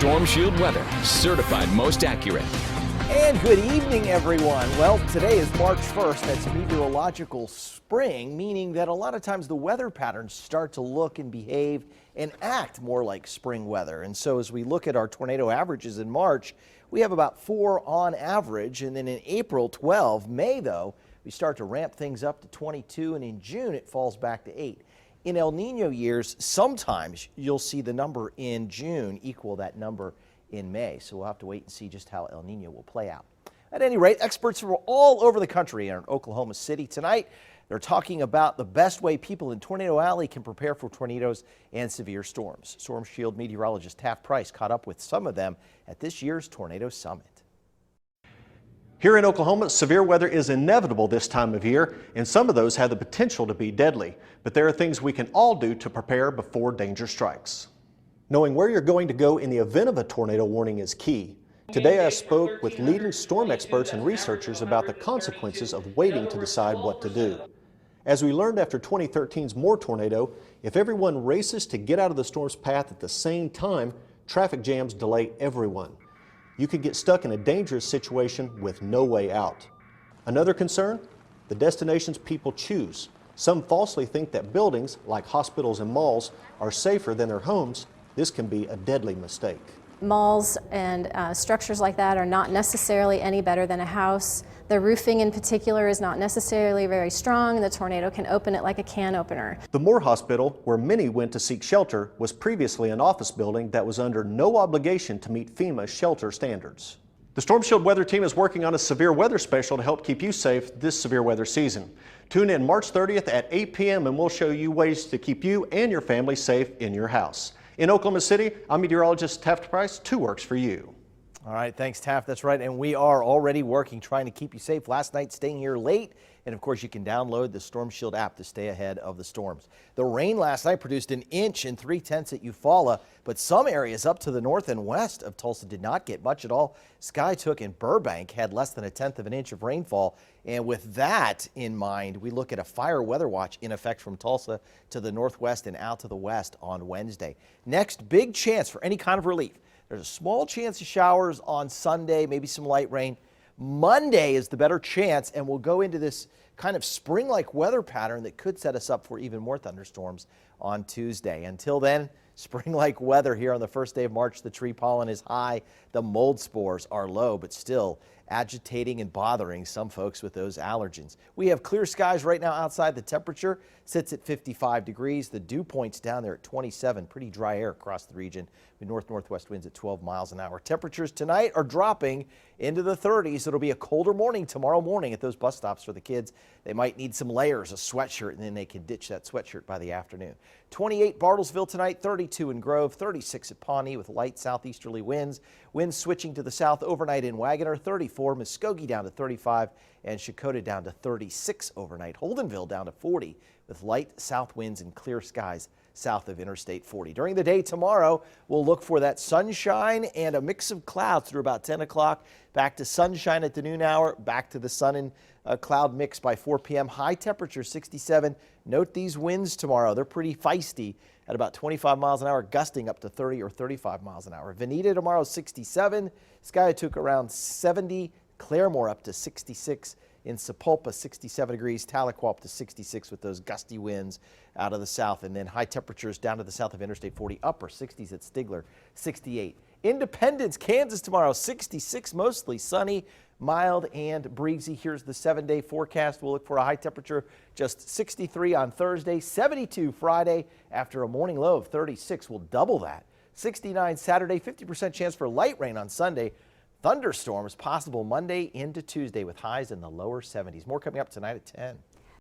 Stormshield weather, certified most accurate. And good evening, everyone. Well, today is March 1st. That's meteorological spring, meaning that a lot of times the weather patterns start to look and behave and act more like spring weather. And so as we look at our tornado averages in March, we have about 4 on average. And then in April, 12. May, though, we start to ramp things up to 22. And in June, it falls back to 8. In El Nino years, sometimes you'll see the number in June equal that number in May. So we'll have to wait and see just how El Nino will play out. At any rate, experts from all over the country are in Oklahoma City tonight. They're talking about the best way people in Tornado Alley can prepare for tornadoes and severe storms. Stormshield meteorologist Taft Price caught up with some of them at this year's Tornado Summit. Here in Oklahoma, severe weather is inevitable this time of year, and some of those have the potential to be deadly. But there are things we can all do to prepare before danger strikes. Knowing where you're going to go in the event of a tornado warning is key. Today I spoke with leading storm experts and researchers about the consequences of waiting to decide what to do. As we learned after 2013's Moore tornado, if everyone races to get out of the storm's path at the same time, traffic jams delay everyone. You could get stuck in a dangerous situation with no way out. Another concern? The destinations people choose. Some falsely think that buildings, like hospitals and malls, are safer than their homes. This can be a deadly mistake. Malls and structures like that are not necessarily any better than a house. The roofing in particular is not necessarily very strong. The tornado can open it like a can opener. The Moore Hospital, where many went to seek shelter, was previously an office building that was under no obligation to meet FEMA shelter standards. The Stormshield weather team is working on a severe weather special to help keep you safe this severe weather season. Tune in March 30th at 8 p.m. and we'll show you ways to keep you and your family safe in your house. In Oklahoma City, I'm meteorologist Taft Price. 2 works for you. All right, thanks, Taft. That's right, and we are already working, trying to keep you safe. Last night, staying here late, and of course, you can download the Stormshield app to stay ahead of the storms. The rain last night produced 1 inch and 3/10 at Eufaula, but some areas up to the north and west of Tulsa did not get much at all. Skytook in Burbank had less than 1/10 of an inch of rainfall, and with that in mind, we look at a fire weather watch in effect from Tulsa to the northwest and out to the west on Wednesday. Next, big chance for any kind of relief. There's a small chance of showers on Sunday, maybe some light rain. Monday is the better chance, and we'll go into this kind of spring-like weather pattern that could set us up for even more thunderstorms on Tuesday. Until then, spring-like weather here on the first day of March. The tree pollen is high. The mold spores are low, but still agitating and bothering some folks with those allergens. We have clear skies right now outside. The temperature sits at 55 degrees. The dew point's down there at 27. Pretty dry air across the region with north-northwest winds at 12 miles an hour. Temperatures tonight are dropping into the 30s. It'll be a colder morning tomorrow morning at those bus stops for the kids. They might need some layers, a sweatshirt, and then they can ditch that sweatshirt by the afternoon. 28 Bartlesville tonight, 32 in Grove, 36 at Pawnee with light southeasterly winds. Winds switching to the south overnight in Wagoner, 34, Muskogee down to 35, and Chakotah down to 36 overnight. Holdenville down to 40 with light south winds and clear skies south of Interstate 40. During the day tomorrow, we'll look for that sunshine and a mix of clouds through about 10 o'clock. Back to sunshine at the noon hour, back to the sun and cloud mix by 4 p.m. High temperature 67. Note these winds tomorrow. They're pretty feisty at about 25 miles an hour, gusting up to 30 or 35 miles an hour. Veneta tomorrow 67. Skytook around 70. Claremore up to 66. In Sapulpa, 67 degrees, Tahlequah up to 66 with those gusty winds out of the south. And then high temperatures down to the south of Interstate 40, upper 60s at Stigler, 68. Independence, Kansas tomorrow, 66, mostly sunny, mild and breezy. Here's the 7-day forecast. We'll look for a high temperature just 63 on Thursday, 72 Friday. After a morning low of 36, we'll double that. 69 Saturday, 50% chance for light rain on Sunday. Thunderstorms possible Monday into Tuesday with highs in the lower 70s. More coming up tonight at 10.